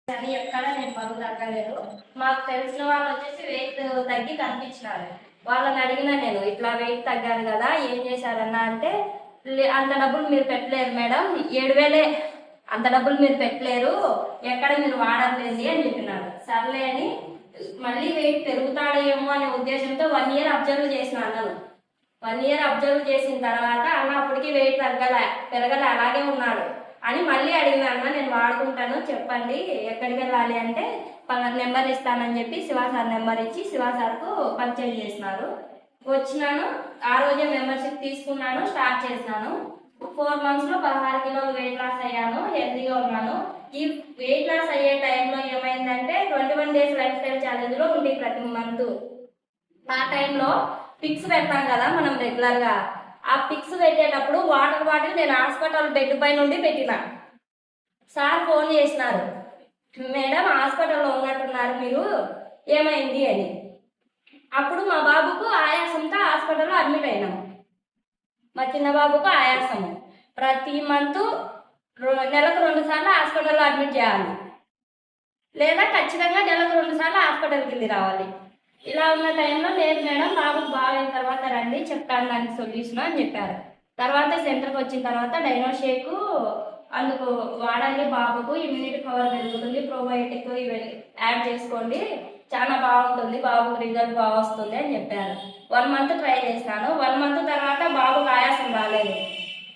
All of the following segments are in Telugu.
కానీ ఎక్కడ నేను బరువు తగ్గలేదు. మాకు తెలిసిన వాళ్ళు వచ్చేసి వెయిట్ తగ్గి కనిపించినారు. వాళ్ళని అడిగినా నేను ఇట్లా వెయిట్ తగ్గారు కదా ఏం చేశారన్నా అంటే అంత డబ్బులు మీరు పెట్టలేరు మేడం, 7,000 అంత డబ్బులు మీరు పెట్టలేరు, ఎక్కడ మీరు వాడలేదు అని చెప్పినారు. సర్లే అని మళ్ళీ వెయిట్ పెరుగుతాడేమో అనే ఉద్దేశంతో 1 ఇయర్ అబ్జర్వ్ చేసిన అన్నను. 1 ఇయర్ అబ్జర్వ్ చేసిన తర్వాత అన్న అప్పటికి వెయిట్ పెరగలే అలాగే ఉన్నాడు అని మళ్ళీ అడిగిన అన్న నేను వాడుకుంటాను చెప్పండి ఎక్కడికి వెళ్ళాలి అంటే నెంబర్ ఇస్తానని చెప్పి శివ సార్ నెంబర్ ఇచ్చి శివ సార్కు పరిచయం చేసినారు. వచ్చినాను, ఆ రోజే మెంబర్షిప్ తీసుకున్నాను, స్టార్ట్ చేసినాను. 4 months లో 16 కిలోలు వెయిట్ లాస్ అయ్యాను, హెల్తీగా ఉన్నాను. ఈ వెయిట్ లాస్ అయ్యే టైంలో ఏమైందంటే 21 days లైఫ్ స్టైల్ ఛాలెంజ్ లో ఉంది ప్రతి మంత్. ఆ టైంలో పిక్స్ పెడతాం కదా మనం రెగ్యులర్గా, ఆ పిక్స్ పెట్టేటప్పుడు వాటర్ బాటిల్ నేను హాస్పిటల్ బెడ్ పై నుండి పెట్టిన. సార్ ఫోన్ చేసినారు, మేడం హాస్పిటల్లో ఉన్నట్టున్నారు మీరు, ఏమైంది అని. అప్పుడు మా బాబుకు ఆయాసంతో హాస్పిటల్లో అడ్మిట్ అయినాము. మా చిన్న బాబుకు ఆయాసము. ప్రతి మంత్ నెలకు 2 సార్లు హాస్పిటల్లో అడ్మిట్ చేయాలి, లేదా ఖచ్చితంగా నెలకు 2 సార్లు హాస్పిటల్కి వెళ్ళి రావాలి. ఇలా ఉన్న టైంలో లేదు మేడం బాబుకు బాగైన తర్వాత రండి చెప్తాను దానికి సొల్యూషన్ అని చెప్పారు. తర్వాత సెంటర్కి వచ్చిన తర్వాత డైనో షేక్ అందుకు వాడండి, బాబుకు ఇమ్యూనిటీ పవర్ పెరుగుతుంది, ప్రోబయోటిక్ ఇవి యాడ్ చేసుకోండి చాలా బాగుంటుంది, బాబుకు రిజల్ట్ బాగా వస్తుంది అని చెప్పారు. 1 month ట్రై చేశాను. 1 month తర్వాత బాబుకు ఆయాసం రాలేదు,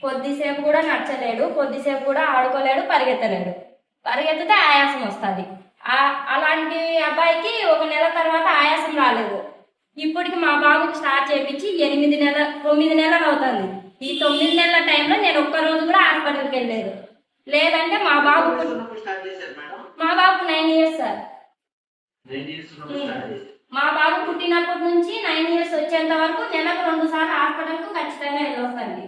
కొద్దిసేపు కూడా నచ్చలేడు, కొద్దిసేపు కూడా ఆడుకోలేడు, పరిగెత్తితే ఆయాసం వస్తుంది. అలాంటి అబ్బాయికి 1 నెల తర్వాత ఆయాసం రాలేదు. ఇప్పటికి మా బాబుకి స్టార్ట్ చేయించి 9 నెలలు అవుతుంది. ఈ 9 నెలల టైంలో నేను ఒక్కరోజు కూడా హాస్పిటల్కి వెళ్ళలేదు. లేదంటే మా బాబుకు 9 years సార్. మా బాబు పుట్టినప్పటి నుంచి 9 years వచ్చేంత వరకు నెలకు 2 సార్లు హాస్పిటల్కు ఖచ్చితంగా వెళ్ళొస్తుంది.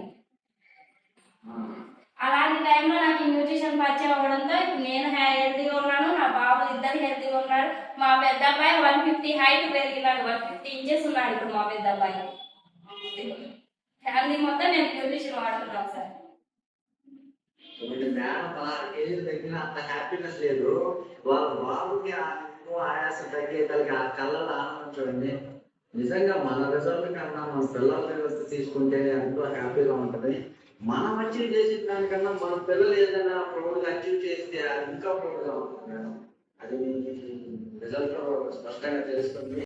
అలాంటి టైంలో నాకు న్యూట్రిషన్ పరిచయం అవ్వడంతో నేను హెల్తీగా ఉన్నాను, నా బాబు ఇద్దరు హెల్తీగా ఉన్నారు. మా పెద్ద అబ్బాయి 150 హైట్ పెరిగినాడు, 150 inches ఉన్నాడు ఇప్పుడు మా పెద్ద అబ్బాయి. ఫ్యామిలీ మొత్తం నేను న్యూట్రిషన్ వాడుతున్నాను సార్. మేడం 16 kg తగ్గిన అంత హ్యాపీనెస్ లేదు, వాళ్ళ బాబుకి ఆయాసం తగ్గేదానికి ఆ కళ్ళలో ఆనందం చూడండి. నిజంగా మన రిజల్ట్ కన్నా మన పిల్లల వ్యవస్థ తీసుకుంటే ఎంతో హ్యాపీగా ఉంటుంది. మనం అచీవ్ చేసిన దానికన్నా మన పిల్లలు ఏదైనా ప్రౌడ్గా అచీవ్ చేస్తే అది ఇంకా ప్రౌడ్గా ఉంటుంది. అది రిజల్ట్ స్పష్టంగా తెలుస్తుంది.